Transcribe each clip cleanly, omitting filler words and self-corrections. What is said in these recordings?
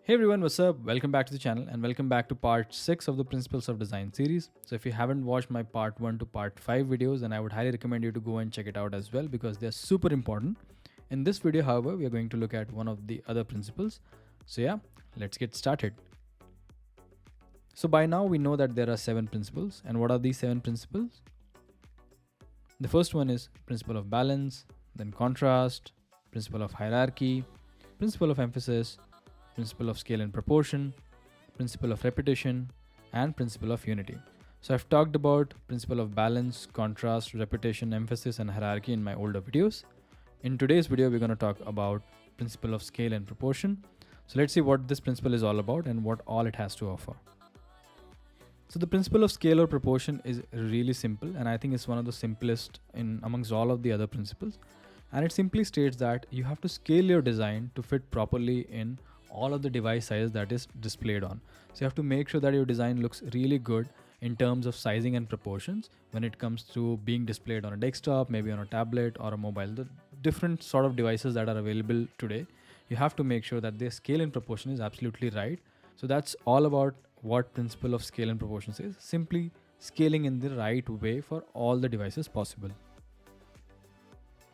Hey everyone, what's up? Welcome back to the channel and welcome back to part 6 of the Principles of Design series. So if you haven't watched my part 1 to part 5 videos, then I would highly recommend you to go and check it out as well because they're super important. In this video, however, we are going to look at one of the other principles. So yeah, let's get started. So by now we know that there are 7 principles, and what are these 7 principles? The first one is principle of balance, then contrast, principle of hierarchy, principle of emphasis, principle of scale and proportion, principle of repetition, and principle of unity. So I've talked about principle of balance, contrast, repetition, emphasis, and hierarchy in my older videos. In today's video, we're going to talk about principle of scale and proportion. So let's see what this principle is all about and what all it has to offer. So the principle of scale or proportion is really simple, and I think it's one of the simplest in amongst all of the other principles. And it simply states that you have to scale your design to fit properly in all of the device size that is displayed on. So you have to make sure that your design looks really good in terms of sizing and proportions when it comes to being displayed on a desktop, maybe on a tablet or a mobile. The different sort of devices that are available today, you have to make sure that their scale and proportion is absolutely right. So that's all about what principle of scale and proportion says. Simply scaling in the right way for all the devices possible.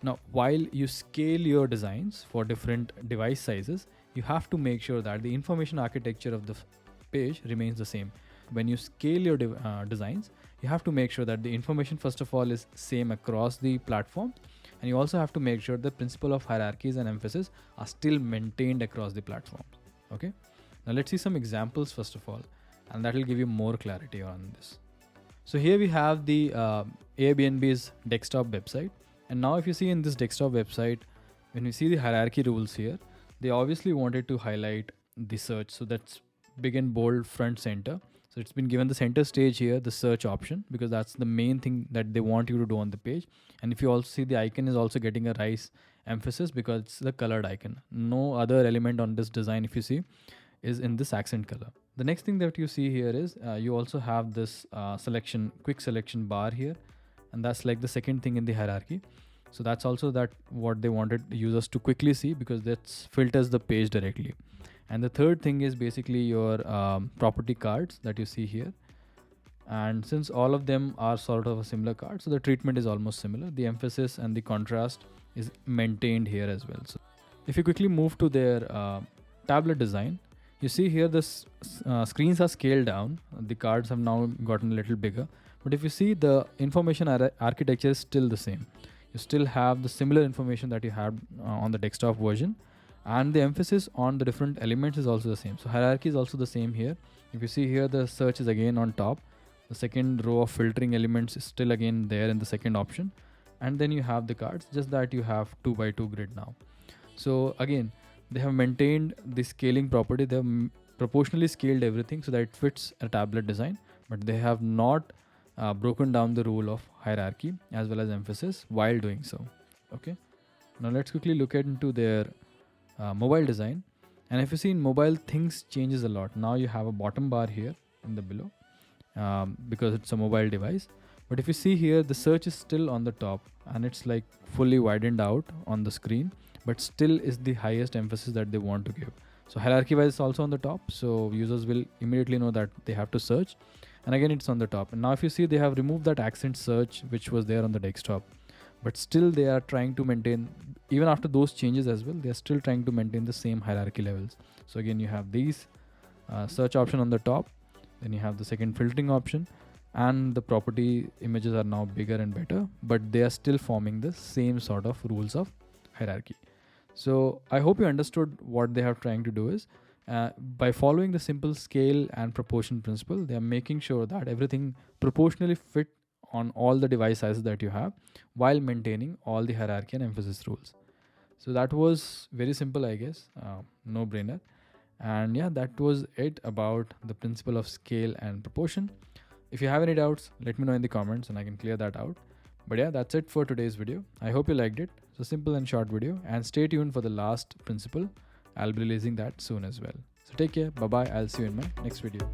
Now, while you scale your designs for different device sizes, you have to make sure that the information architecture of the page remains the same. When you scale your designs, you have to make sure that the information first of all is same across the platform, and you also have to make sure the principle of hierarchies and emphasis are still maintained across the platforms. Okay, now let's see some examples first of all, and that will give you more clarity on this. So here we have the Airbnb's desktop website, and now if you see in this desktop website, when we see the hierarchy rules here, they obviously wanted to highlight the search. So that's big and bold front center. So it's been given the center stage here, the search option, because that's the main thing that they want you to do on the page. And if you also see, the icon is also getting a rise emphasis because it's the colored icon. No other element on this design, if you see, is in this accent color. The next thing that you see here is you also have this quick selection bar here. And that's like the second thing in the hierarchy. So that's also what they wanted users to quickly see, because that filters the page directly. And the third thing is basically your property cards that you see here. And since all of them are sort of a similar card, so the treatment is almost similar. The emphasis and the contrast is maintained here as well. So if you quickly move to their tablet design, you see here the screens are scaled down. The cards have now gotten a little bigger. But if you see, the information architecture is still the same. You still have the similar information that you had on the desktop version, and the emphasis on the different elements is also the same. So hierarchy is also the same here. If you see here, the search is again on top. The second row of filtering elements is still again there in the second option. And then you have the cards, just that you have 2x2 grid now. So again, they have maintained the scaling property. They have proportionally scaled everything so that it fits a tablet design, but they have not broken down the rule of hierarchy as well as emphasis while doing so. Okay, now let's quickly look into their mobile design. And if you see, in mobile, things changes a lot. Now you have a bottom bar here in the below because it's a mobile device. But if you see here, the search is still on the top and it's like fully widened out on the screen, but still is the highest emphasis that they want to give. So hierarchy wise, it's also on the top, so users will immediately know that they have to search. And again, it's on the top. And now if you see, they have removed that accent search which was there on the desktop, but still they are trying to maintain, even after those changes as well, they are still trying to maintain the same hierarchy levels. So again, you have these search option on the top, then you have the second filtering option, and the property images are now bigger and better, but they are still forming the same sort of rules of hierarchy. So I hope you understood what they are trying to do is, by following the simple scale and proportion principle, they are making sure that everything proportionally fit on all the device sizes that you have while maintaining all the hierarchy and emphasis rules. So that was very simple, I guess, no brainer. And yeah, that was it about the principle of scale and proportion. If you have any doubts, let me know in the comments and I can clear that out. But yeah, that's it for today's video. I hope you liked it. So simple and short video, and stay tuned for the last principle. I'll be releasing that soon as well. So take care. Bye bye. I'll see you in my next video.